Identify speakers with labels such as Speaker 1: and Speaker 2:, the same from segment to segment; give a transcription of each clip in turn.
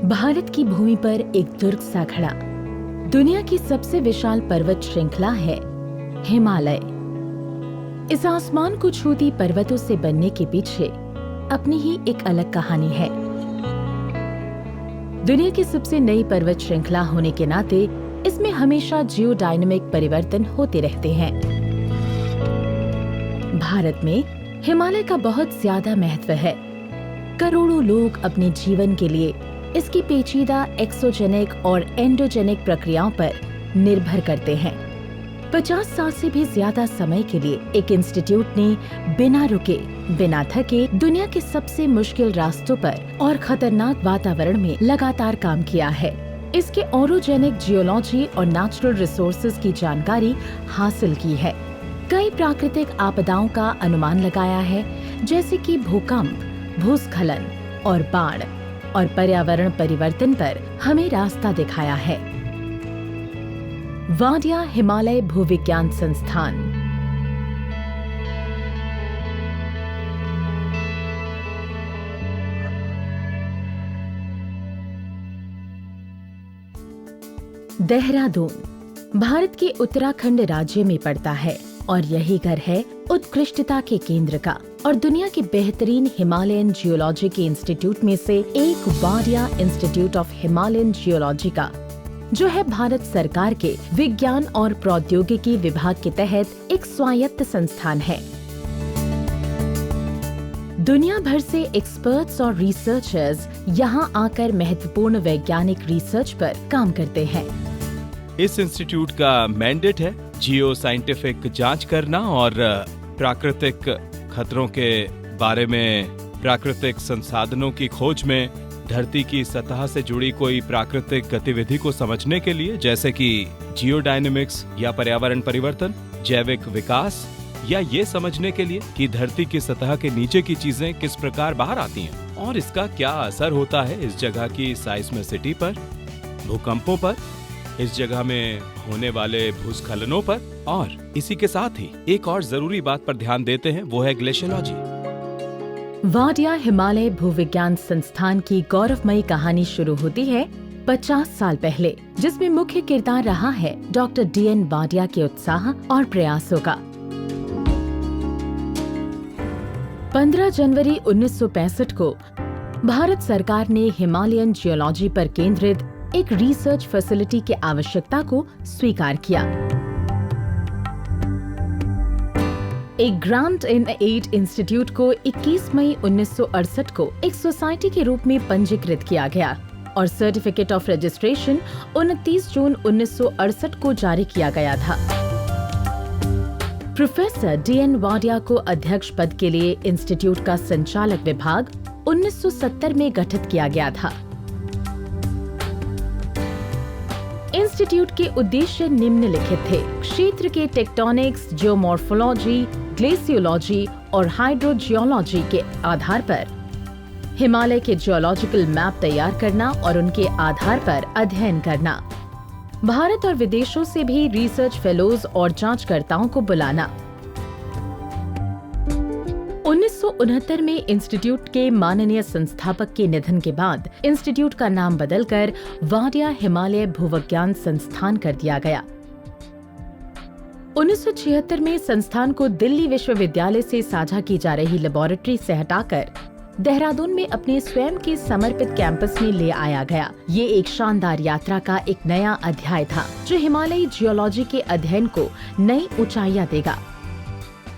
Speaker 1: भारत की भूमि पर एक दुर्ग सा खड़ा दुनिया की सबसे विशाल पर्वत श्रृंखला है हिमालय। इस आसमान को छूती पर्वतों से बनने के पीछे अपनी ही एक अलग कहानी है। दुनिया की सबसे नई पर्वत श्रृंखला होने के नाते इसमें हमेशा जियोडायनेमिक परिवर्तन होते रहते हैं। भारत में हिमालय का बहुत ज्यादा महत्व है। करोड़ों लोग अपने जीवन के लिए इसकी पेचीदा एक्सोजेनिक और एंडोजेनिक प्रक्रियाओं पर निर्भर करते हैं। 50 साल से भी ज्यादा समय के लिए एक इंस्टीट्यूट ने बिना रुके, बिना थके दुनिया के सबसे मुश्किल रास्तों पर और खतरनाक वातावरण में लगातार काम किया है। इसके ओरोजेनिक जियोलॉजी और नेचुरल रिसोर्सेज की जानकारी हासिल की है। कई प्राकृतिक आपदाओं का अनुमान लगाया है, जैसे कि भूकंप, भूस्खलन और बाढ़, और पर्यावरण परिवर्तन पर हमें रास्ता दिखाया है। वाडिया हिमालय भूविज्ञान संस्थान। देहरादून भारत के उत्तराखंड राज्य में पड़ता है और यही घर है उत्कृष्टता के केंद्र का और दुनिया के बेहतरीन हिमालयन जियोलॉजी के इंस्टीट्यूट में से एक Wadia institute of Himalayan geology का, जो है भारत सरकार के विज्ञान और प्रौद्योगिकी विभाग के तहत एक स्वायत्त संस्थान है। दुनिया भर से एक्सपर्ट्स और रिसर्चर्स यहाँ आकर महत्वपूर्ण वैज्ञानिक रिसर्च पर काम करते हैं।
Speaker 2: इस इंस्टीट्यूट का मैंडेट है जियो साइंटिफिक जांच करना और प्राकृतिक खतरों के बारे में, प्राकृतिक संसाधनों की खोज में, धरती की सतह से जुड़ी कोई प्राकृतिक गतिविधि को समझने के लिए, जैसे कि जियोडायनेमिक्स या पर्यावरण परिवर्तन, जैविक विकास, या ये समझने के लिए कि धरती की सतह के नीचे की चीजें किस प्रकार बाहर आती हैं और इसका क्या असर होता है इस जगह की साइस्मिसिटी पर, भूकंपों पर, इस जगह में होने वाले भूस्खलनों पर, और इसी के साथ ही एक और जरूरी बात पर ध्यान देते हैं, वो है ग्लेशियोलॉजी।
Speaker 1: वाडिया हिमालय भूविज्ञान संस्थान की गौरवमयी कहानी शुरू होती है 50 साल पहले, जिसमें मुख्य किरदार रहा है डॉक्टर D.N. वाडिया के उत्साह और प्रयासों का। 15 जनवरी 1965 को भारत सरकार ने हिमालयन जियोलॉजी पर केंद्रित एक रिसर्च फैसिलिटी की आवश्यकता को स्वीकार किया। एक ग्रांट इन एड इंस्टीट्यूट को 21 मई 1968 को एक सोसाइटी के रूप में पंजीकृत किया गया और सर्टिफिकेट ऑफ रजिस्ट्रेशन 29 जून 1968 को जारी किया गया था। Professor D.N. वाडिया को अध्यक्ष पद के लिए इंस्टीट्यूट का संचालक विभाग 1970 में गठित किया गया था। इंस्टीट्यूट के उद्देश्य निम्नलिखित थे: क्षेत्र के टेक्टोनिक्स, जियोमॉर्फोलॉजी, ग्लेशियोलॉजी और हाइड्रोजियोलॉजी के आधार पर हिमालय के जियोलॉजिकल मैप तैयार करना और उनके आधार पर अध्ययन करना, भारत और विदेशों से भी रिसर्च फेलोज और जांचकर्ताओं को बुलाना। 1969 में इंस्टीट्यूट के माननीय संस्थापक के निधन के बाद इंस्टीट्यूट का नाम बदलकर वाडिया हिमालय भूविज्ञान संस्थान कर दिया गया। 1976 में संस्थान को दिल्ली विश्वविद्यालय से साझा की जा रही लेबोरेटरी से हटाकर देहरादून में अपने स्वयं के समर्पित कैंपस में ले आया गया। ये एक शानदार यात्रा का एक नया अध्याय था, जो हिमालयी जियोलॉजी के अध्ययन को नई ऊंचाइयां देगा।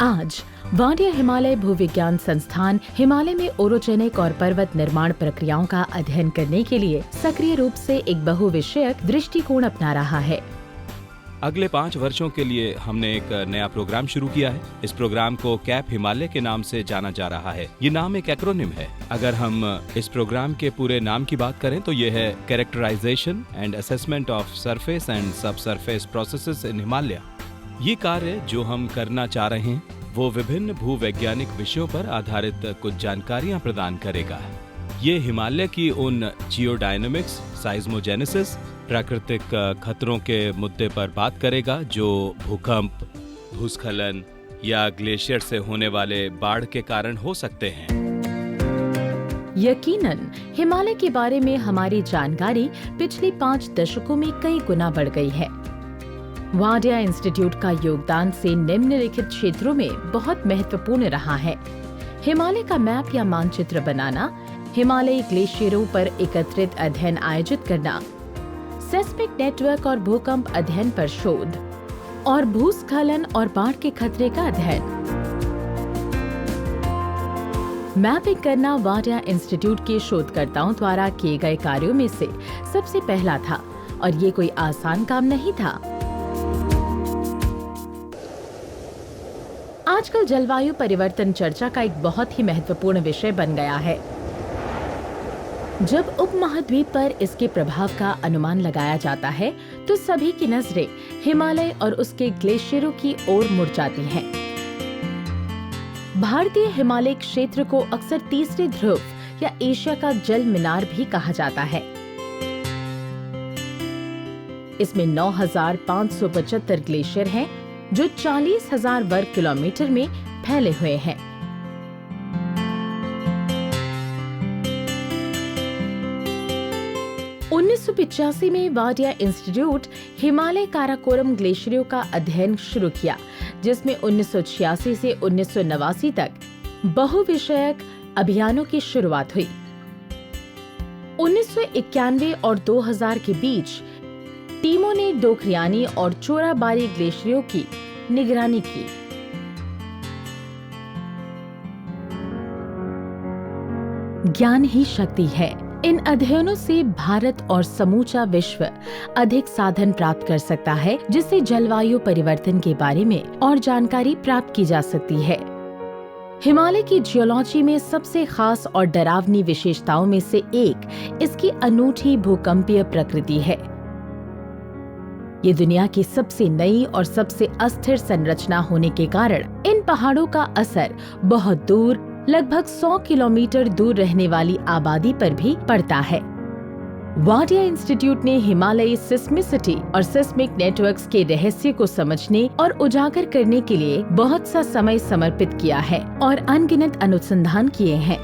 Speaker 1: आज वाडिया हिमालय भूविज्ञान संस्थान हिमालय में ओरोजेनिक और पर्वत निर्माण प्रक्रियाओं का अध्ययन करने के लिए सक्रिय रूप से एक बहुविषयक दृष्टिकोण अपना रहा है।
Speaker 2: अगले 5 वर्षों के लिए हमने एक नया प्रोग्राम शुरू किया है। इस प्रोग्राम को कैप हिमालय के नाम से जाना जा रहा है। ये नाम एक एक्रोनिम है। अगर हम इस प्रोग्राम के पूरे नाम की बात करें तो ये है characterization and assessment of surface and subsurface processes in Himalaya. ये कार्य जो हम करना चाह रहे हैं वो विभिन्न भूवैज्ञानिक विषयों पर आधारित कुछ जानकारियां प्रदान करेगा। ये हिमालय की उन जियोडायनेमिक्स, साइज्मोजेनेसिस, प्राकृतिक खतरों के मुद्दे पर बात करेगा जो भूकंप, भूस्खलन या ग्लेशियर से होने वाले बाढ़ के कारण हो सकते हैं।
Speaker 1: यकीनन हिमालय के बारे में हमारी जानकारी पिछले 5 दशकों में कई गुना बढ़ गई है। वाडिया इंस्टीट्यूट का योगदान से निम्नलिखित क्षेत्रों में बहुत महत्वपूर्ण रहा है। हिमालय का मैप या मानचित्र बनाना, हिमालयी ग्लेशियरों पर एकत्रित अध्ययन आयोजित करना, सेस्मिक नेटवर्क और भूकंप अध्ययन पर शोध और भूस्खलन और बाढ़ के खतरे का अध्ययन। मैपिंग करना वाडिया इंस्टीट्यूट के शोधकर्ताओं द्वारा किए गए कार्यों में से सबसे पहला था और ये कोई आसान काम नहीं था। आजकल जलवायु परिवर्तन चर्चा का एक बहुत ही महत्वपूर्ण विषय बन गया है। जब उपमहाद्वीप पर इसके प्रभाव का अनुमान लगाया जाता है तो सभी की नजरें हिमालय और उसके ग्लेशियरों की ओर मुड़ जाती हैं। भारतीय हिमालय क्षेत्र को अक्सर तीसरे ध्रुव या एशिया का जल मीनार भी कहा जाता है। इसमें 9,575 ग्लेशियर हैं, जो 40,000 वर्ग किलोमीटर में फैले हुए हैं। उन्नीस सौ 85 में वाडिया इंस्टीट्यूट हिमालय काराकोरम ग्लेशियरों का अध्ययन शुरू किया, जिसमें 1986 से 1989 तक बहुविषयक अभियानों की शुरुआत हुई। 1991 और 2000 के बीच टीमों ने डोकरियानी और चोराबारी ग्लेशियरों की निगरानी की। ज्ञान ही शक्ति है। इन अध्ययनों से भारत और समूचा विश्व अधिक साधन प्राप्त कर सकता है, जिससे जलवायु परिवर्तन के बारे में और जानकारी प्राप्त की जा सकती है। हिमालय की जियोलॉजी में सबसे खास और डरावनी विशेषताओं में से एक इसकी अनूठी भूकंपीय प्रकृति है। ये दुनिया की सबसे नई और सबसे अस्थिर संरचना होने के कारण इन पहाड़ों का असर बहुत दूर, लगभग 100 किलोमीटर दूर रहने वाली आबादी पर भी पड़ता है। वाडिया इंस्टीट्यूट ने हिमालयी सिस्मिसिटी और सिस्मिक नेटवर्क्स के रहस्य को समझने और उजागर करने के लिए बहुत सा समय समर्पित किया है और अनगिनत अनुसंधान किए हैं।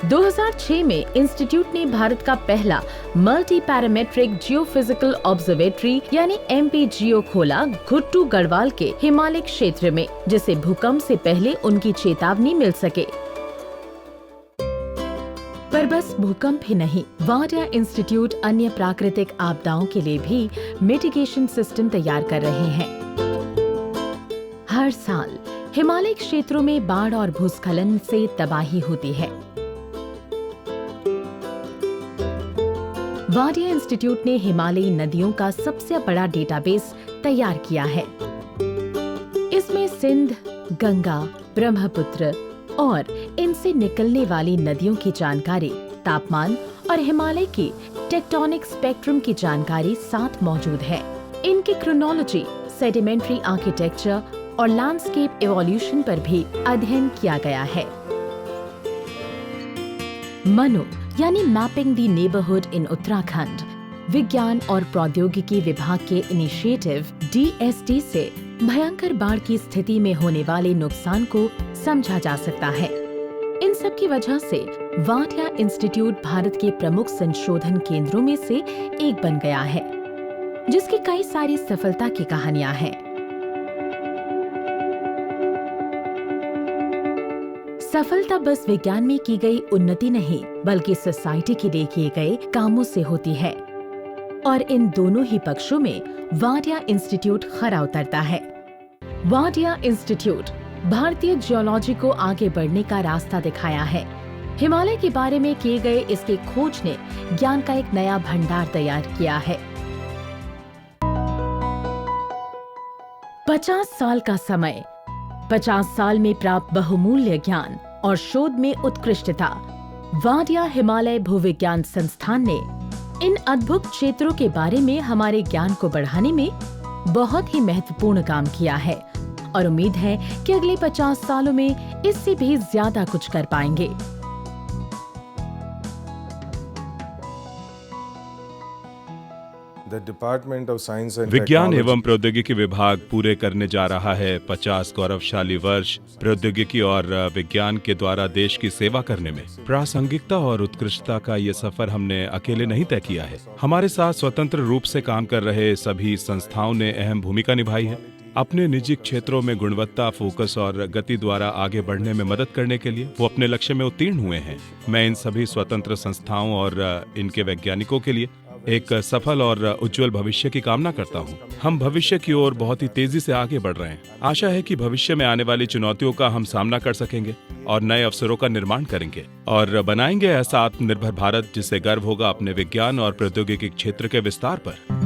Speaker 1: 2006 में इंस्टीट्यूट ने भारत का पहला मल्टी पैरामेट्रिक जियोफिजिकल ऑब्जर्वेटरी यानी MPGO खोला घुट्टू गढ़वाल के हिमालय क्षेत्र में, जिसे भूकंप से पहले उनकी चेतावनी मिल सके। पर बस भूकंप ही नहीं, वाडिया इंस्टीट्यूट अन्य प्राकृतिक आपदाओं के लिए भी मिटिगेशन सिस्टम तैयार कर रहे हैं। हर साल हिमालय क्षेत्रों में बाढ़ और भूस्खलन से तबाही होती है। वाडिया इंस्टीट्यूट ने हिमालयी नदियों का सबसे बड़ा डेटाबेस तैयार किया है। इसमें सिंध, गंगा, ब्रह्मपुत्र और इनसे निकलने वाली नदियों की जानकारी, तापमान और हिमालय की टेक्टोनिक स्पेक्ट्रम की जानकारी साथ मौजूद है। इनकी क्रोनोलॉजी, सेडिमेंट्री आर्किटेक्चर और लैंडस्केप इवोल्यूशन पर भी अध्ययन किया गया है। मनु यानी मैपिंग द नेबरहुड इन उत्तराखंड विज्ञान और प्रौद्योगिकी विभाग के इनिशिएटिव DST से भयंकर बाढ़ की स्थिति में होने वाले नुकसान को समझा जा सकता है। इन सब की वजह से वाडिया इंस्टीट्यूट भारत के प्रमुख संशोधन केंद्रों में से एक बन गया है, जिसकी कई सारी सफलता की कहानियां हैं। सफलता बस विज्ञान में की गई उन्नति नहीं, बल्कि सोसाइटी के लिए किए गए कामों से होती है, और इन दोनों ही पक्षों में वाडिया इंस्टीट्यूट खरा उतरता है। वाडिया इंस्टीट्यूट भारतीय जियोलॉजी को आगे बढ़ने का रास्ता दिखाया है। हिमालय के बारे में किए गए इसके खोज ने ज्ञान का एक नया भंडार तैयार किया है। 50 साल का समय, 50 साल में प्राप्त बहुमूल्य ज्ञान और शोध में उत्कृष्टता। वाडिया हिमालय भूविज्ञान संस्थान ने इन अद्भुत क्षेत्रों के बारे में हमारे ज्ञान को बढ़ाने में बहुत ही महत्वपूर्ण काम किया है और उम्मीद है कि अगले 50 सालों में इससे भी ज्यादा कुछ कर पाएंगे।
Speaker 3: The the Department of Science and
Speaker 2: विज्ञान
Speaker 3: Technology
Speaker 2: एवं प्रौद्योगिकी विभाग पूरे करने जा रहा है 50 गौरवशाली वर्ष प्रौद्योगिकी और विज्ञान के द्वारा देश की सेवा करने में। प्रासंगिकता और उत्कृष्टता का ये सफर हमने अकेले नहीं तय किया है। हमारे साथ स्वतंत्र रूप से काम कर रहे सभी संस्थाओं ने अहम भूमिका निभाई है। अपने निजी क्षेत्रों में गुणवत्ता, फोकस और गति द्वारा आगे बढ़ने में मदद करने के लिए वो अपने लक्ष्य में उत्तीर्ण हुए हैं। मैं इन सभी स्वतंत्र संस्थाओं और इनके वैज्ञानिकों के लिए एक सफल और उज्जवल भविष्य की कामना करता हूं। हम भविष्य की ओर बहुत ही तेजी से आगे बढ़ रहे हैं। आशा है कि भविष्य में आने वाली चुनौतियों का हम सामना कर सकेंगे और नए अवसरों का निर्माण करेंगे और बनाएंगे ऐसा आत्मनिर्भर भारत जिससे गर्व होगा अपने विज्ञान और प्रौद्योगिकी क्षेत्र के विस्तार पर।